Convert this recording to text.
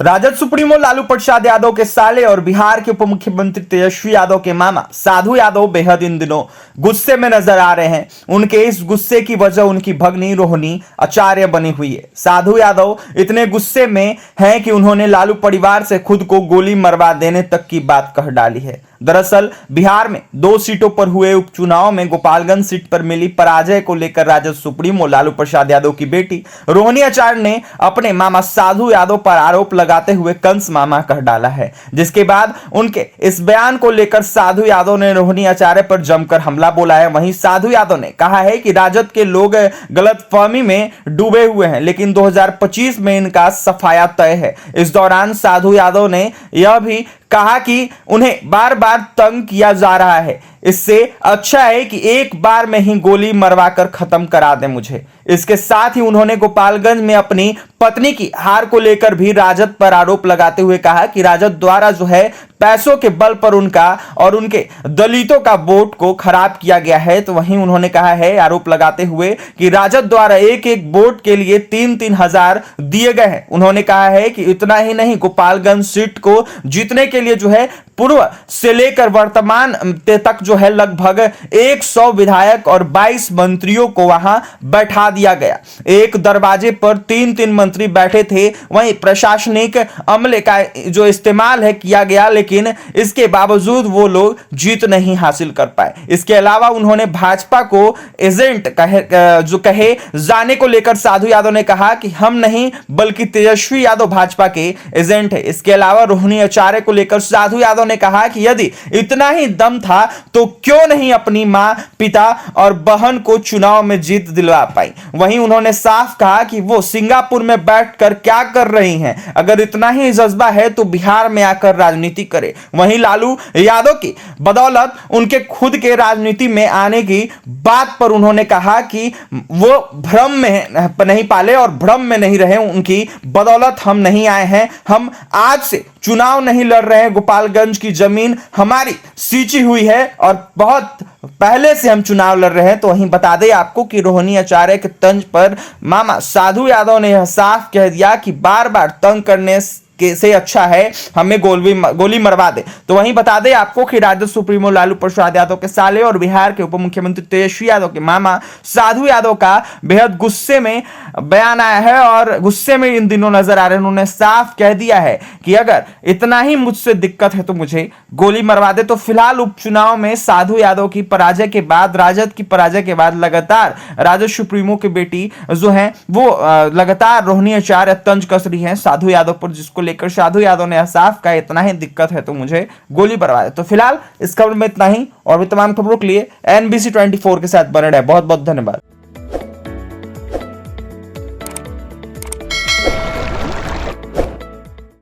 Rajad supremo Lalu Prasad Yadav के साले और बिहार के उप मुख्यमंत्री तेजस्वी यादव के मामा साधु यादव बेहद इन दिनों गुस्से में नजर आ रहे हैं। उनके इस गुस्से की वजह उनकी भगनी रोहिणी आचार्य बनी हुई है। साधु यादव इतने गुस्से में हैं कि उन्होंने लालू परिवार से खुद को गोली मरवा देने तक की बात कह डाली है। दरअसल बिहार में 2 सीटों पर हुए उपचुनाव में गोपालगंज सीट पर मिली पराजय को लेकर राजद सुप्रीमो लालू प्रसाद यादव की बेटी रोहिणी आचार्य ने अपने मामा साधु यादव पर आरोप लगाते हुए कंस मामा कह डाला है, जिसके बाद उनके इस बयान को लेकर साधु यादव ने रोहिणी आचार्य पर जमकर हमला बोला है। वहीं साधु यादव ने कहा है कि राजद के लोग गलतफहमी में डूबे हुए हैं, लेकिन 2025 में इनका सफाया तय है। इस दौरान साधु यादव ने यह भी कहा कि उन्हें बार बार तंग किया जा रहा है, इससे अच्छा है कि एक बार में ही गोली मरवा कर खत्म करा दें मुझे। इसके साथ ही उन्होंने गोपालगंज में अपनी पत्नी की हार को लेकर भी राजद पर आरोप लगाते हुए कहा कि राजद द्वारा जो है पैसों के बल पर उनका और उनके दलितों का वोट को खराब किया गया है। तो वहीं उन्होंने कहा है आरोप लगाते हुए कि राजद द्वारा एक एक वोट के लिए 3-3 हजार दिए गए हैं। उन्होंने कहा है कि इतना ही नहीं, गोपालगंज सीट को जीतने के लिए जो है पूर्व से लेकर वर्तमान तक जो है लगभग 100 विधायक और 22 मंत्रियों को वहां बैठा दिया गया। एक दरवाजे पर 3-3 मंत्री बैठे थे। वहीं प्रशासनिक अमले का जो इस्तेमाल है किया गया, लेकिन इसके बावजूद वो लोग जीत नहीं हासिल कर पाए। इसके अलावा उन्होंने भाजपा को एजेंट कहे जाने को लेकर साधु यादव ने कहा कि हम नहीं बल्कि तेजस्वी यादव भाजपा के एजेंट है। इसके अलावा रोहिणी आचार्य को लेकर साधु यादव ने कहा कि यदि इतना ही दम था तो क्यों नहीं अपनी मां, पिता और बहन को चुनाव में जीत दिलवा पाई। वहीं उन्होंने साफ कहा कि वो सिंगापुर में बैठकर क्या कर रही हैं। अगर इतना ही जज्बा है तो बिहार में आकर राजनीति करे। वहीं लालू यादव की बदौलत उनके खुद के राजनीति में आने की बात पर उन्होंने कहा कि वो भ्रम में नहीं पाले और भ्रम में नहीं रहे। उनकी बदौलत हम नहीं आए हैं, हम आज से चुनाव नहीं लड़ रहे हैं। गोपालगंज की जमीन हमारी सींची हुई है और बहुत पहले से हम चुनाव लड़ रहे हैं। तो वहीं बता दें आपको कि रोहिणी आचार्य के तंज पर मामा साधु यादव ने यह साफ कह दिया कि बार बार तंग करने से अच्छा है हमें गोली मरवा दे। तो वहीं बता दें आपको कि राजद सुप्रीमो लालू प्रसाद यादव के साले और बिहार के उप मुख्यमंत्री तेजस्वी यादव के मामा साधु यादव का बेहद गुस्से में बयान आया है और गुस्से में इन दिनों नजर आ रहे हैं। उन्होंने साफ कह दिया है कि अगर इतना ही मुझसे दिक्कत है तो मुझे गोली मरवा दे। तो फिलहाल उपचुनाव में साधु यादव की पराजय के बाद, राजद की पराजय के बाद लगातार राजद सुप्रीमो की बेटी जो है वो लगातार रोहिणी आचार्य तंज कस रही है साधु यादव पर, जिसको लेकर साधु यादव ने साफ कहा इतना ही दिक्कत है तो मुझे गोली मरवा दे। तो फिलहाल इस खबर में इतना ही और भी तमाम खबरों के लिए NBC 24 के साथ बने रहे। बहुत बहुत धन्यवाद।